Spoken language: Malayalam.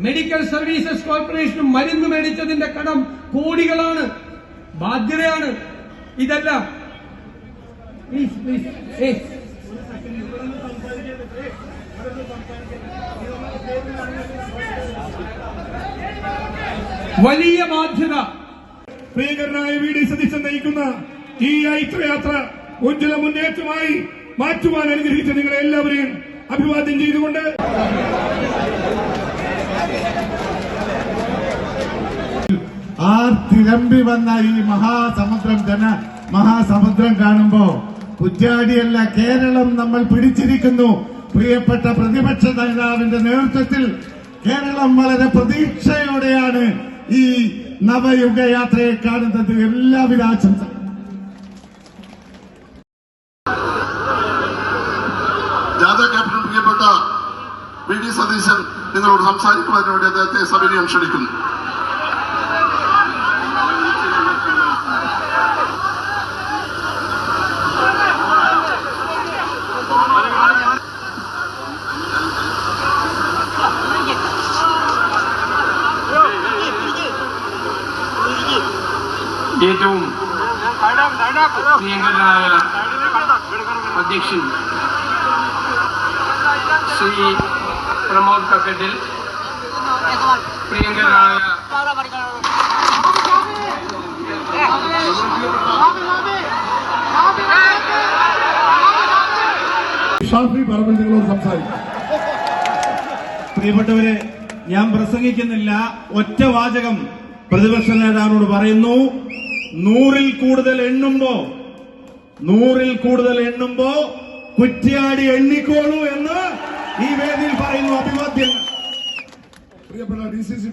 മെഡിക്കൽ സർവീസസ് കോർപ്പറേഷനും മരുന്ന് മേടിച്ചതിന്റെ കടം കോടികളാണ്, ബാധ്യതയാണ്. ഇതെല്ലാം വലിയ ബാധ്യത. പ്രിയങ്കരനായ വി.ഡി. സതീശൻ നയിക്കുന്ന ഈ ഐക്യയാത്ര ഉജ്ജ്വല മുന്നേറ്റമായി മാറ്റുവാൻ അനുഗ്രഹിച്ച നിങ്ങളെ എല്ലാവരെയും അഭിവാദ്യം ചെയ്തുകൊണ്ട് തിരമ്പി വന്ന ഈ മഹാസമുദ്രം കാണുമ്പോ കുറ്റ്യാടിയല്ല കേരളം നമ്മൾ പിടിച്ചിരിക്കുന്നു. പ്രിയപ്പെട്ട പ്രതിപക്ഷ നേതാവിന്റെ നേതൃത്വത്തിൽ കേരളം വളരെ പ്രതീക്ഷയോടെയാണ് ഈ നവയുഗ യാത്രയെ കാണുന്നത്. എല്ലാവിധ ആശംസ. ജാഥ ക്യാപ്റ്റൻ പ്രിയപ്പെട്ട വി.ഡി. സതീശൻ നിങ്ങളോട് സംസാരിക്കുന്നതിന് വേണ്ടി അദ്ദേഹത്തെ സവിനയം ക്ഷണിക്കുന്നു. ഏറ്റവും പ്രിയങ്കരനായ അധ്യക്ഷൻ ശ്രീ പ്രമോദ് കക്കട്ടിൽ, പ്രിയങ്കരനായ ഷാഫി പറമ്പിൽ നിങ്ങളോട് സംസാരിക്കും. പ്രിയപ്പെട്ടവരെ, ഞാൻ പ്രസംഗിക്കുന്നില്ല. ഒറ്റ വാചകം പ്രതിപക്ഷ നേതാവിനോട് പറയുന്നു. 100-ൽ കൂടുതൽ എണ്ണുമ്പോ കുറ്റ്യാടി എണ്ണിക്കോളൂ എന്ന് ഈ വേദിയിൽ പറയുന്നു. അഭിവാദ്യങ്ങൾ. പ്രിയപ്പെട്ട ഡി.സി.സി